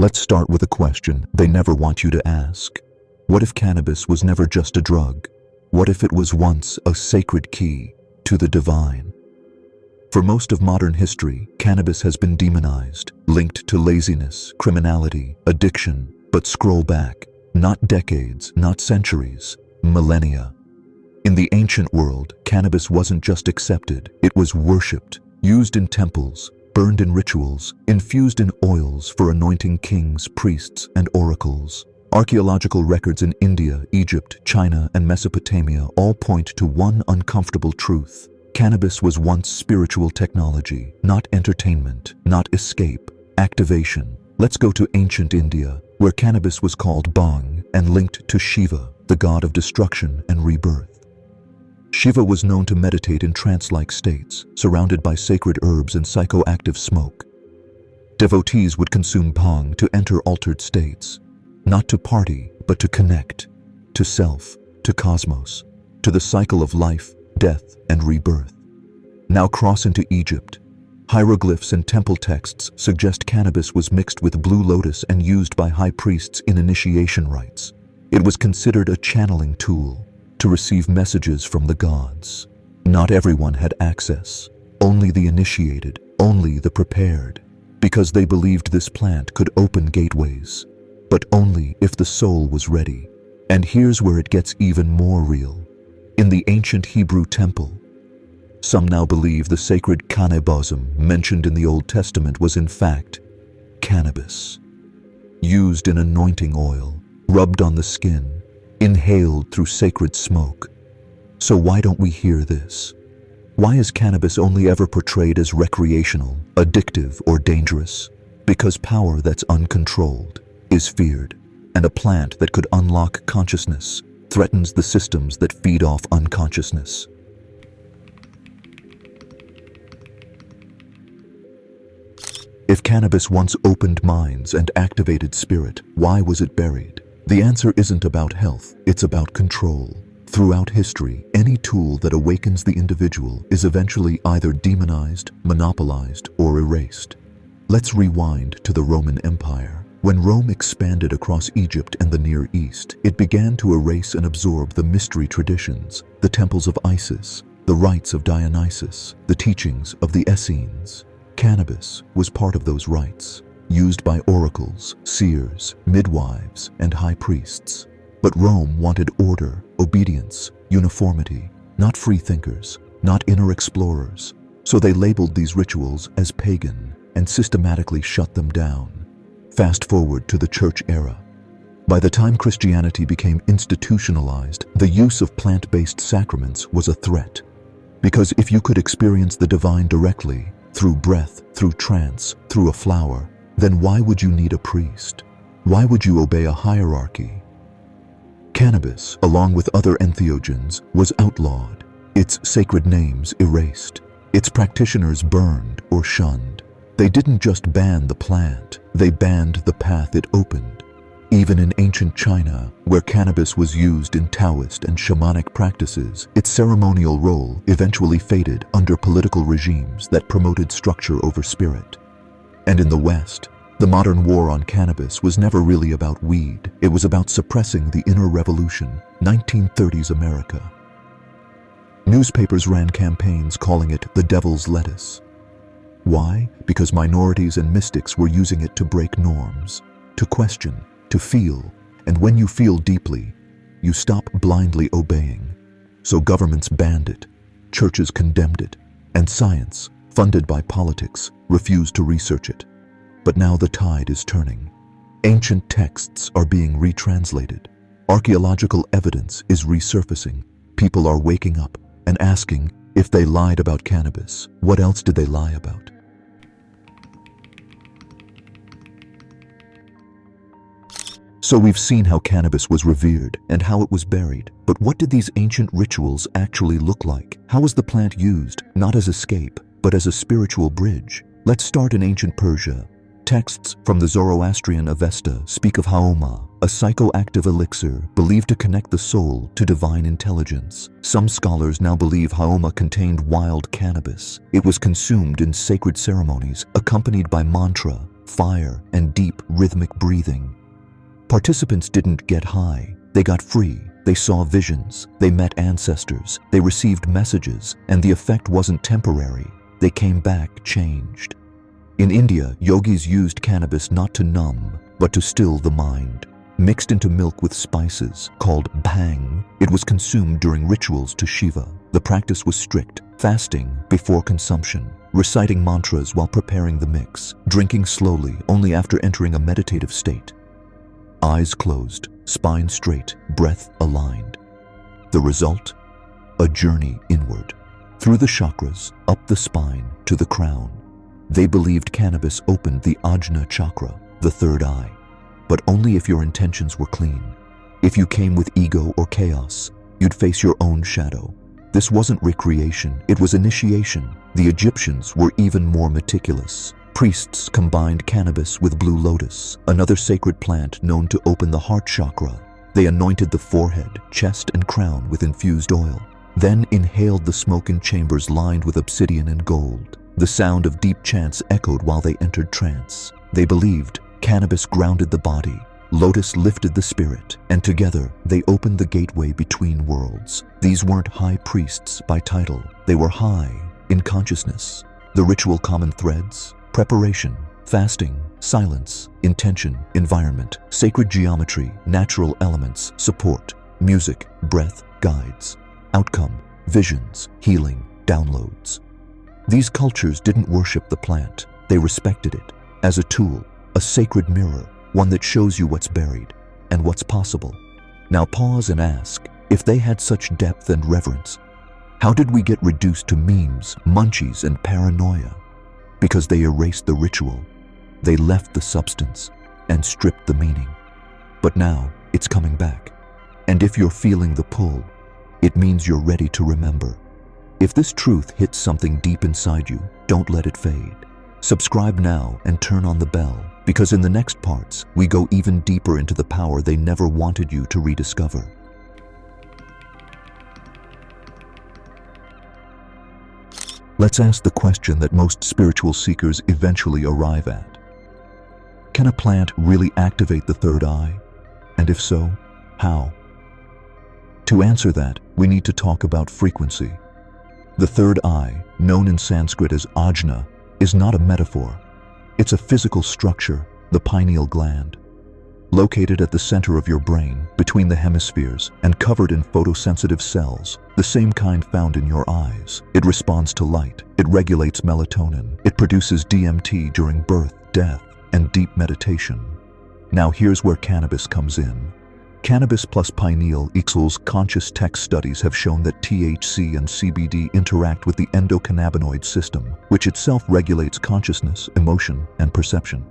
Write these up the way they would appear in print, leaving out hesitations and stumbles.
Let's start with a question they never want you to ask. What if cannabis was never just a drug? What if it was once a sacred key to the divine? For most of modern history, cannabis has been demonized, linked to laziness, criminality, addiction. But scroll back, not decades, not centuries, millennia. In the ancient world, cannabis wasn't just accepted, it was worshipped, used in temples, burned in rituals, infused in oils for anointing kings, priests, and oracles. Archaeological records in India, Egypt, China, and Mesopotamia all point to one uncomfortable truth. Cannabis was once spiritual technology, not entertainment, not escape, activation. Let's go to ancient India, where cannabis was called bhang and linked to Shiva, the god of destruction and rebirth. Shiva was known to meditate in trance-like states, surrounded by sacred herbs and psychoactive smoke. Devotees would consume bhang to enter altered states, not to party, but to connect, to self, to cosmos, to the cycle of life, death, and rebirth. Now cross into Egypt. Hieroglyphs and temple texts suggest cannabis was mixed with blue lotus and used by high priests in initiation rites. It was considered a channeling tool to receive messages from the gods. Not everyone had access, only the initiated, only the prepared, because they believed this plant could open gateways, but only if the soul was ready. And here's where it gets even more real. In the ancient Hebrew temple, some now believe the sacred cannabis mentioned in the Old Testament was in fact cannabis, used in anointing oil, rubbed on the skin, inhaled through sacred smoke. So why don't we hear this? Why is cannabis only ever portrayed as recreational, addictive, or dangerous? Because power that's uncontrolled is feared, and a plant that could unlock consciousness threatens the systems that feed off unconsciousness. If cannabis once opened minds and activated spirit, why was it buried? The answer isn't about health, it's about control. Throughout history, any tool that awakens the individual is eventually either demonized, monopolized, or erased. Let's rewind to the Roman Empire. When Rome expanded across Egypt and the Near East, it began to erase and absorb the mystery traditions, the temples of Isis, the rites of Dionysus, the teachings of the Essenes. Cannabis was part of those rites, used by oracles, seers, midwives, and high priests. But Rome wanted order, obedience, uniformity, not free thinkers, not inner explorers. So they labeled these rituals as pagan and systematically shut them down. Fast forward to the church era. By the time Christianity became institutionalized, the use of plant-based sacraments was a threat. Because if you could experience the divine directly, through breath, through trance, through a flower, then why would you need a priest? Why would you obey a hierarchy? Cannabis, along with other entheogens, was outlawed, its sacred names erased, its practitioners burned or shunned. They didn't just ban the plant, they banned the path it opened. Even in ancient China, where cannabis was used in Taoist and shamanic practices, its ceremonial role eventually faded under political regimes that promoted structure over spirit. And in the West, the modern war on cannabis was never really about weed. It was about suppressing the inner revolution, 1930s America. Newspapers ran campaigns calling it the devil's lettuce. Why? Because minorities and mystics were using it to break norms, to question, to feel, and when you feel deeply, you stop blindly obeying. So governments banned it, churches condemned it, and science, funded by politics, refused to research it. But now the tide is turning. Ancient texts are being retranslated. Archaeological evidence is resurfacing. People are waking up and asking, if they lied about cannabis, what else did they lie about? So we've seen how cannabis was revered and how it was buried. But what did these ancient rituals actually look like? How was the plant used, not as escape, but as a spiritual bridge? Let's start in ancient Persia. Texts from the Zoroastrian Avesta speak of haoma, a psychoactive elixir believed to connect the soul to divine intelligence. Some scholars now believe haoma contained wild cannabis. It was consumed in sacred ceremonies, accompanied by mantra, fire, and deep rhythmic breathing. Participants didn't get high, they got free. They saw visions, they met ancestors, they received messages, and the effect wasn't temporary. They came back changed. In India, yogis used cannabis not to numb, but to still the mind. Mixed into milk with spices, called bhang, it was consumed during rituals to Shiva. The practice was strict, fasting before consumption, reciting mantras while preparing the mix, drinking slowly only after entering a meditative state. Eyes closed, spine straight, breath aligned. The result? A journey inward, through the chakras, up the spine, to the crown. They believed cannabis opened the Ajna chakra, the third eye, but only if your intentions were clean. If you came with ego or chaos, you'd face your own shadow. This wasn't recreation, it was initiation. The Egyptians were even more meticulous. Priests combined cannabis with blue lotus, another sacred plant known to open the heart chakra. They anointed the forehead, chest, and crown with infused oil, then inhaled the smoke in chambers lined with obsidian and gold. The sound of deep chants echoed while they entered trance. They believed cannabis grounded the body, lotus lifted the spirit, and together they opened the gateway between worlds. These weren't high priests by title, they were high in consciousness. The ritual common threads: preparation, fasting, silence, intention, environment, sacred geometry, natural elements, support, music, breath, guides, outcome, visions, healing, downloads. These cultures didn't worship the plant, they respected it as a tool, a sacred mirror, one that shows you what's buried and what's possible. Now pause and ask, if they had such depth and reverence, how did we get reduced to memes, munchies, and paranoia? Because they erased the ritual, they left the substance, and stripped the meaning. But now, it's coming back. And if you're feeling the pull, it means you're ready to remember. If this truth hits something deep inside you, don't let it fade. Subscribe now and turn on the bell, because in the next parts, we go even deeper into the power they never wanted you to rediscover. Let's ask the question that most spiritual seekers eventually arrive at. Can a plant really activate the third eye? And if so, how? To answer that, we need to talk about frequency. The third eye, known in Sanskrit as ajna, is not a metaphor. It's a physical structure, the pineal gland. Located at the center of your brain, between the hemispheres, and covered in photosensitive cells, the same kind found in your eyes. It responds to light, it regulates melatonin, it produces DMT during birth, death, and deep meditation. Now here's where cannabis comes in. Cannabis plus pineal equals conscious text studies have shown that THC and CBD interact with the endocannabinoid system, which itself regulates consciousness, emotion, and perception.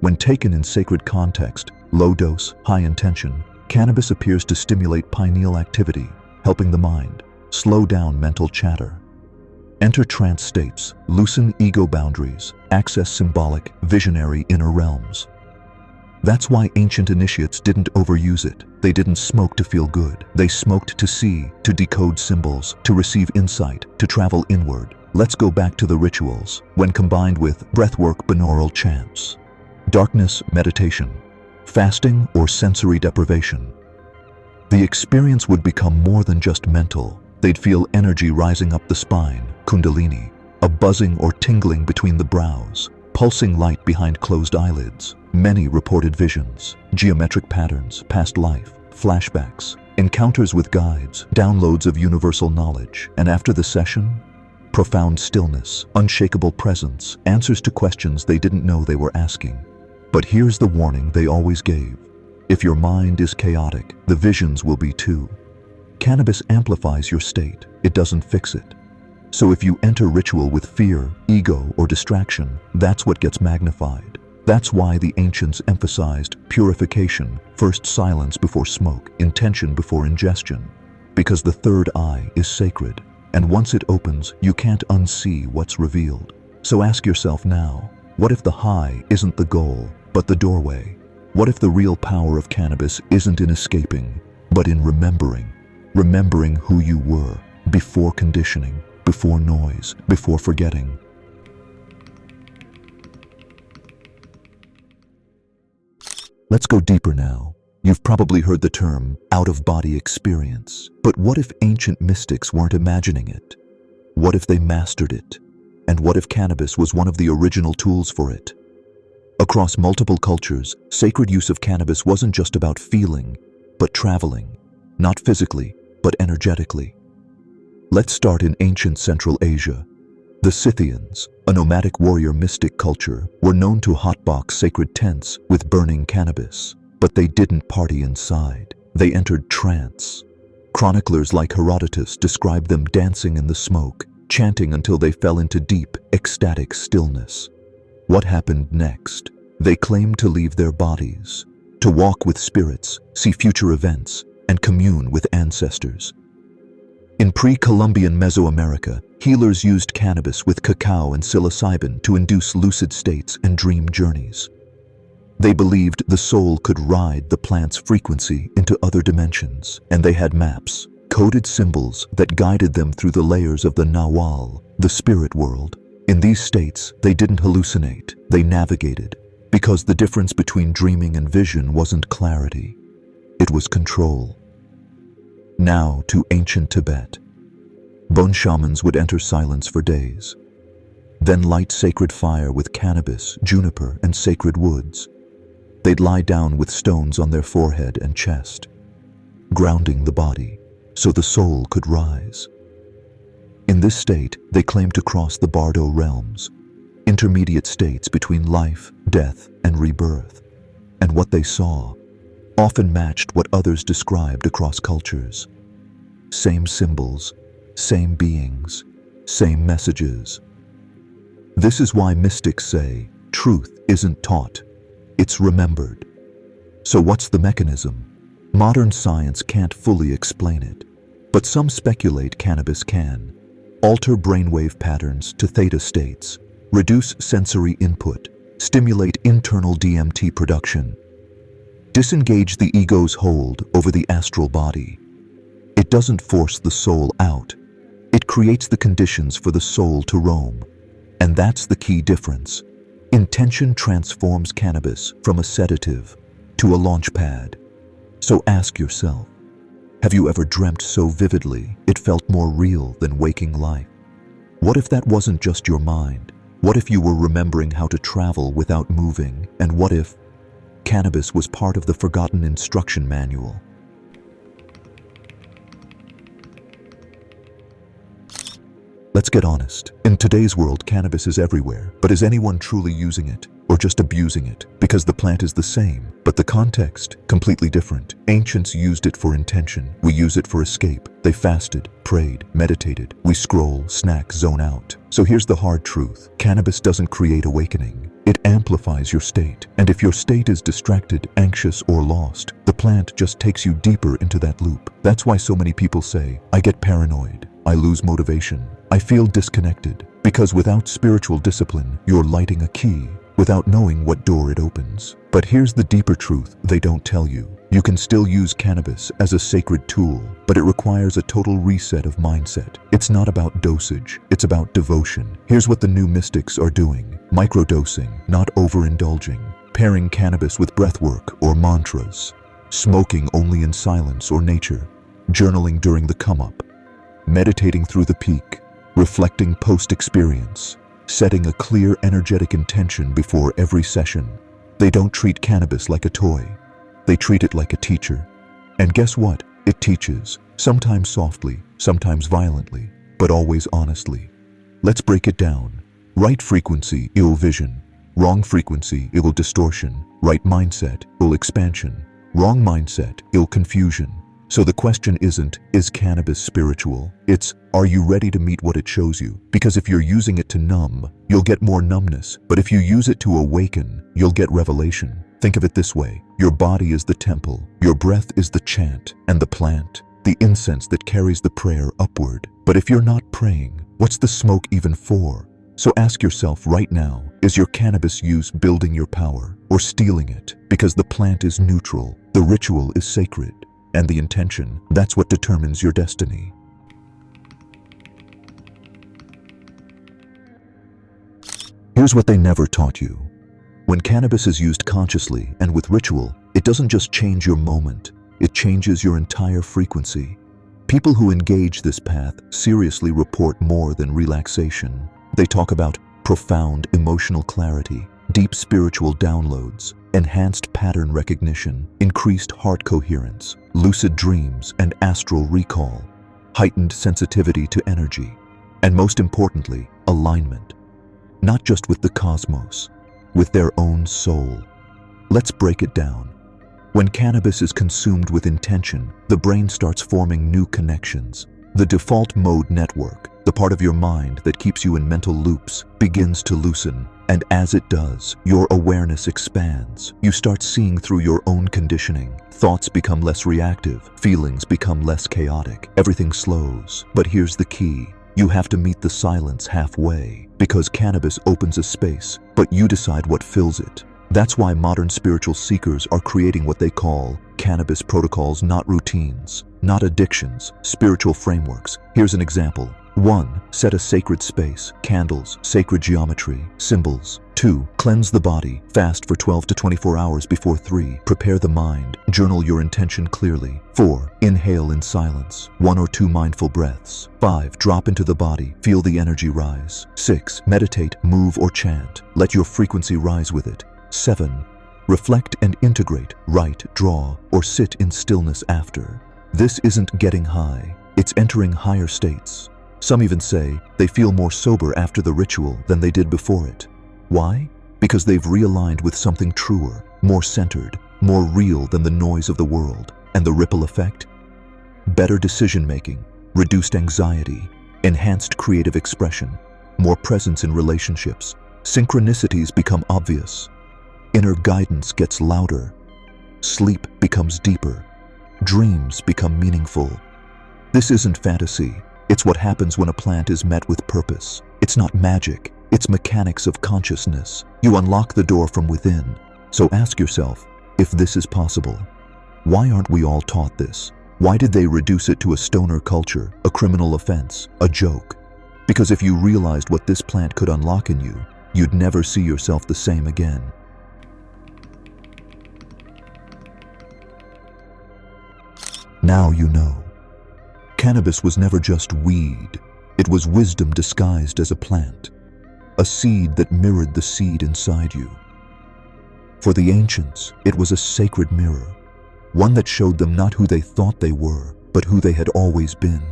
When taken in sacred context, low dose, high intention, cannabis appears to stimulate pineal activity, helping the mind slow down mental chatter. Enter trance states, loosen ego boundaries, access symbolic, visionary inner realms. That's why ancient initiates didn't overuse it. They didn't smoke to feel good. They smoked to see, to decode symbols, to receive insight, to travel inward. Let's go back to the rituals, when combined with breathwork, binaural chants, darkness, meditation, fasting, or sensory deprivation. The experience would become more than just mental. They'd feel energy rising up the spine, kundalini, a buzzing or tingling between the brows, pulsing light behind closed eyelids. Many reported visions, geometric patterns, past life, flashbacks, encounters with guides, downloads of universal knowledge, and after the session, profound stillness, unshakable presence, answers to questions they didn't know they were asking. But here's the warning they always gave. If your mind is chaotic, the visions will be too. Cannabis amplifies your state, it doesn't fix it. So if you enter ritual with fear, ego, or distraction, that's what gets magnified. That's why the ancients emphasized purification, first silence before smoke, intention before ingestion. Because the third eye is sacred, and once it opens, you can't unsee what's revealed. So ask yourself now, what if the high isn't the goal, but the doorway? What if the real power of cannabis isn't in escaping, but in remembering? Remembering who you were, before conditioning, before noise, before forgetting. Let's go deeper now. You've probably heard the term out-of-body experience. But what if ancient mystics weren't imagining it? What if they mastered it? And what if cannabis was one of the original tools for it? Across multiple cultures, sacred use of cannabis wasn't just about feeling, but traveling. Not physically, but energetically. Let's start in ancient Central Asia. The Scythians, a nomadic warrior mystic culture, were known to hotbox sacred tents with burning cannabis. But they didn't party inside. They entered trance. Chroniclers like Herodotus described them dancing in the smoke, chanting until they fell into deep, ecstatic stillness. What happened next? They claimed to leave their bodies, to walk with spirits, see future events, and commune with ancestors. In pre-Columbian Mesoamerica, healers used cannabis with cacao and psilocybin to induce lucid states and dream journeys. They believed the soul could ride the plant's frequency into other dimensions, and they had maps, coded symbols that guided them through the layers of the Nawal, the spirit world. In these states, they didn't hallucinate, they navigated, because the difference between dreaming and vision wasn't clarity, it was control. Now to ancient Tibet. Bone shamans would enter silence for days, then light sacred fire with cannabis, juniper, and sacred woods. They'd lie down with stones on their forehead and chest, grounding the body so the soul could rise. In this state, they claimed to cross the Bardo realms, intermediate states between life, death, and rebirth. And what they saw often matched what others described across cultures. Same symbols, same beings, same messages. This is why mystics say truth isn't taught, it's remembered. So what's the mechanism? Modern science can't fully explain it, but some speculate cannabis can. Alter brainwave patterns to theta states, reduce sensory input, stimulate internal DMT production, disengage the ego's hold over the astral body. It doesn't force the soul out. It creates the conditions for the soul to roam. And that's the key difference. Intention transforms cannabis from a sedative to a launch pad. So ask yourself, have you ever dreamt so vividly it felt more real than waking life? What if that wasn't just your mind? What if you were remembering how to travel without moving? And what if cannabis was part of the forgotten instruction manual? Let's get honest. In today's world, cannabis is everywhere. But is anyone truly using it? Or just abusing it? Because the plant is the same, but the context completely different. Ancients used it for intention. We use it for escape. They fasted, prayed, meditated. We scroll, snack, zone out. So here's the hard truth. Cannabis doesn't create awakening. It amplifies your state. And if your state is distracted, anxious, or lost, the plant just takes you deeper into that loop. That's why so many people say, I get paranoid. I lose motivation. I feel disconnected. Because without spiritual discipline, you're lighting a key without knowing what door it opens. But here's the deeper truth they don't tell you. You can still use cannabis as a sacred tool, but it requires a total reset of mindset. It's not about dosage, it's about devotion. Here's what the new mystics are doing. Microdosing, not overindulging. Pairing cannabis with breathwork or mantras. Smoking only in silence or nature. Journaling during the come-up. Meditating through the peak. Reflecting post-experience. Setting a clear energetic intention before every session. They don't treat cannabis like a toy. They treat it like a teacher. And guess what? It teaches, sometimes softly, sometimes violently, but always honestly. Let's break it down. Right frequency, ill vision. Wrong frequency, ill distortion. Right mindset, ill expansion. Wrong mindset, ill confusion. So the question isn't, is cannabis spiritual? It's, are you ready to meet what it shows you? Because if you're using it to numb, you'll get more numbness. But if you use it to awaken, you'll get revelation. Think of it this way. Your body is the temple. Your breath is the chant. And the plant, the incense that carries the prayer upward. But if you're not praying, what's the smoke even for? So ask yourself right now, is your cannabis use building your power or stealing it? Because the plant is neutral, the ritual is sacred. And the intention, that's what determines your destiny. Here's what they never taught you. When cannabis is used consciously and with ritual, it doesn't just change your moment, it changes your entire frequency. People who engage this path seriously report more than relaxation. They talk about profound emotional clarity, deep spiritual downloads, enhanced pattern recognition, increased heart coherence, lucid dreams and astral recall, heightened sensitivity to energy, and most importantly, alignment. Not just with the cosmos, with their own soul. Let's break it down. When cannabis is consumed with intention, the brain starts forming new connections. The default mode network, the part of your mind that keeps you in mental loops, begins to loosen. And as it does, your awareness expands. You start seeing through your own conditioning. Thoughts become less reactive. Feelings become less chaotic. Everything slows. But here's the key. You have to meet the silence halfway, because cannabis opens a space, but you decide what fills it. That's why modern spiritual seekers are creating what they call cannabis protocols, not routines, not addictions, spiritual frameworks. Here's an example. 1. Set a sacred space, candles, sacred geometry, symbols. 2. Cleanse the body, fast for 12 to 24 hours before 3. Prepare the mind, journal your intention clearly. 4. Inhale in silence, 1 or 2 mindful breaths. 5. Drop into the body, feel the energy rise. 6. Meditate, move or chant, let your frequency rise with it. 7. Reflect and integrate, write, draw, or sit in stillness after. This isn't getting high, it's entering higher states. Some even say they feel more sober after the ritual than they did before it. Why? Because they've realigned with something truer, more centered, more real than the noise of the world. And the ripple effect? Better decision-making, reduced anxiety, enhanced creative expression, more presence in relationships. Synchronicities become obvious. Inner guidance gets louder. Sleep becomes deeper. Dreams become meaningful. This isn't fantasy. It's what happens when a plant is met with purpose. It's not magic. It's mechanics of consciousness. You unlock the door from within. So ask yourself, if this is possible, why aren't we all taught this? Why did they reduce it to a stoner culture, a criminal offense, a joke? Because if you realized what this plant could unlock in you, you'd never see yourself the same again. Now you know. Cannabis was never just weed. It was wisdom disguised as a plant. A seed that mirrored the seed inside you. For the ancients, it was a sacred mirror. One that showed them not who they thought they were, but who they had always been.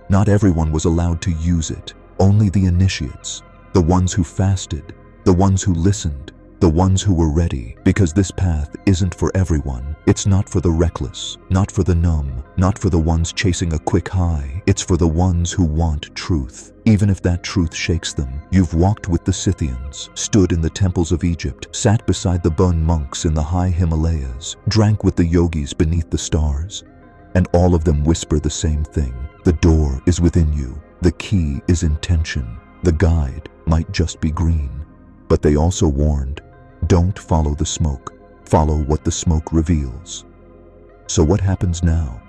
Not everyone was allowed to use it. Only the initiates. The ones who fasted. The ones who listened. The ones who were ready. Because this path isn't for everyone. It's not for the reckless, not for the numb, not for the ones chasing a quick high. It's for the ones who want truth. Even if that truth shakes them. You've walked with the Scythians, stood in the temples of Egypt, sat beside the Bon monks in the high Himalayas, drank with the yogis beneath the stars. And all of them whisper the same thing. The door is within you. The key is intention. The guide might just be green. But they also warned, don't follow the smoke. Follow what the smoke reveals. So what happens now?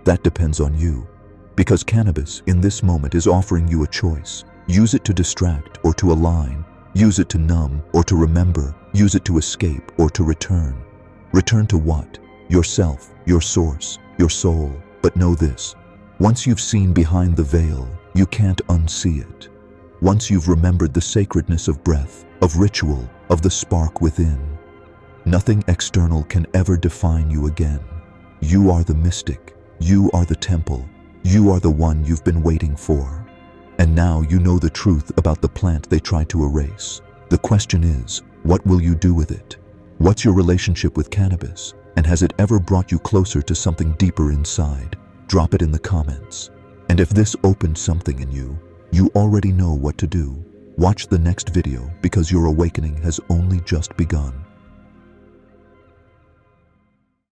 That depends on you. Because cannabis in this moment is offering you a choice. Use it to distract or to align. Use it to numb or to remember. Use it to escape or to return. Return to what? Yourself, your source, your soul. But know this, once you've seen behind the veil, you can't unsee it. Once you've remembered the sacredness of breath, of ritual, of the spark within, nothing external can ever define you again. You are the mystic. You are the temple. You are the one you've been waiting for. And now you know the truth about the plant they tried to erase. The question is, what will you do with it? What's your relationship with cannabis? And has it ever brought you closer to something deeper inside? Drop it in the comments. And if this opened something in you, you already know what to do. Watch the next video because your awakening has only just begun.